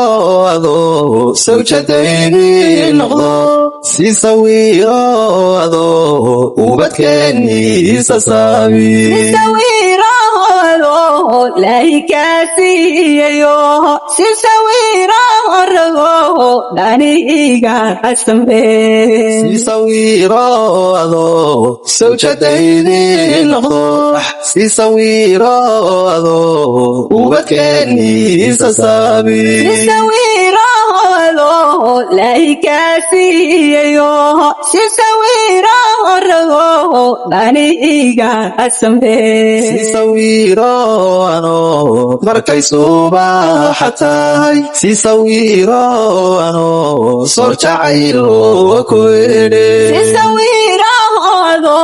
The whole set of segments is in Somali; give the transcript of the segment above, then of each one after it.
سيسويرادو سوجتيني نقضو سيسويرادو وبتكني سسابي سيسويرادو لايكاسيو سيسويرادو دانيغا حسنبي سيسويرادو سوجتيني نقضو سيسويرادو وبتكني سسابي سيسويرادو لايكاسيو سيسويرادو دانيغا حسنبي سيسويرادو مركي صباحتاي سيسويرادو صرجعيلو وكويني سيسويرادو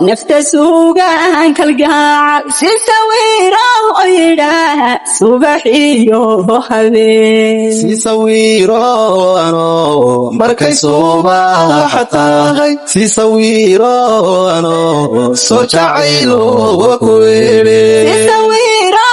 نفتسوغان كالقاع سيسويرادو يدا صباحيو حبيب سيسويرادو مركي صباحتاي سيسويرادو صرجعيلو وكويني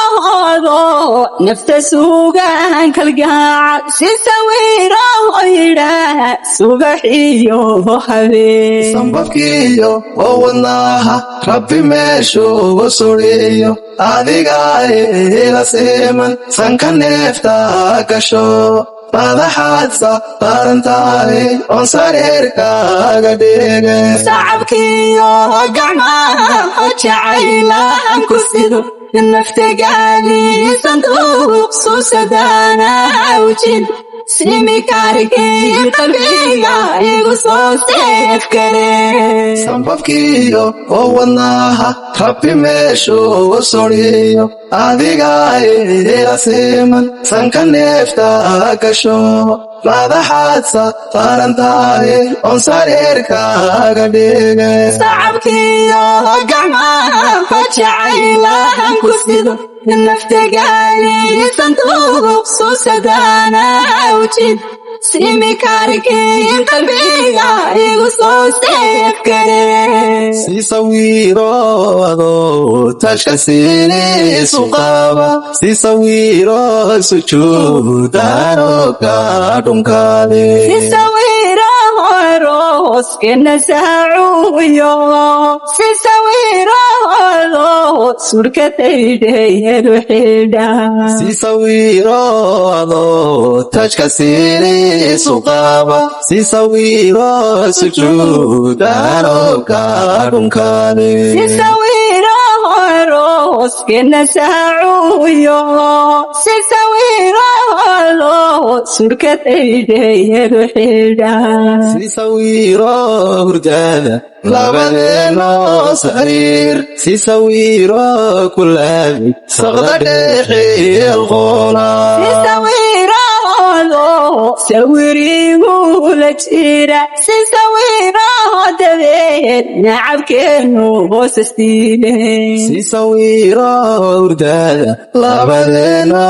سيسويرادو نفتسوغان كالقاع سيسويرادو يدا صباحيو حبيب سنبكيو ووناها ربي ميشو وسوريو أديغاي إلى سيمن سنكن نفتا كشو madaxaadsa qarantahay on sareerkaaga dhigay sacabkiyo gacmaha jacaylaan ku sido naftigaadi sanduuq suusadana awjin simikarkii qalbiga igu soo seefkare sanbabkiyo oo wadnaha rabbi meeshu soriyo adigay ila siman sanka neefta gasho madaxaadsa qarantahay on sareerkaaga dhigay sacabkiyo gacmaha jacaylaan ku sido naftigaadi sanduuq suusadana awjin simikarkii qalbiga igu soo seefkare sisawirado tashka siniisu qaba sisawiro sujuudano kadhunkaade roskena saacuyo sisawirado surkataydeeru xidha sisawirado tashka siniisu qaba sisawiro sujuudano kadhunkaade roskena saacuyo sisawirado surkataydeeru xidha sisawiro hurdada labadeeno sariir sisawiro kulaabi saqda dhexe alqoona sawirigu la jira sisawirado dabeed nacabkeenu hoosastiile sisawiro hurdada labadeeno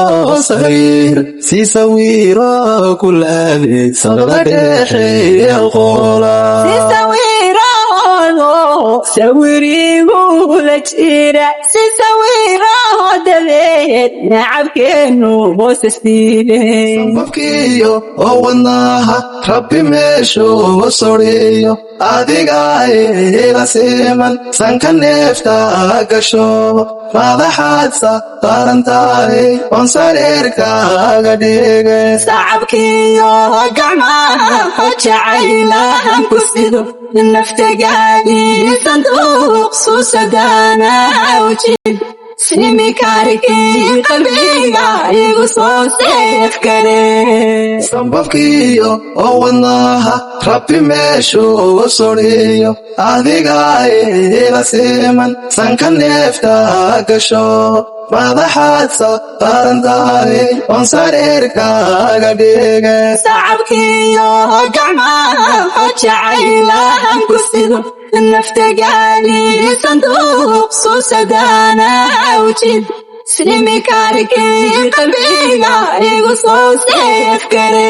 sariir sisawiro kulaabi saqda dhexe alqoona sawirigu la jira sisawirado dabeed nacabkeenu hoosastiile sanbabkiyo oo wadnaha rabbi meeshu soriyo adigay ila siman sanka neefta gasho madaxaadsa qarantahay on sareerkaaga dhigay sacabkiyo gacmaha jacaylaan ku sido naftigaadi sanduuq suusadana awjin simikarkii qalbiga igu soo seefkare sanbabkiyo oo wadnaha rabbi meeshu soriyo adigay ila siman sanka neefta gasho madaxaadsa qarantahay on sareerkaaga dhigay sacabkiyo gacmaha jacaylaan ku sido naftigaadi sanduuq suusadana awjin simikarkii qalbiga igu soo seefkare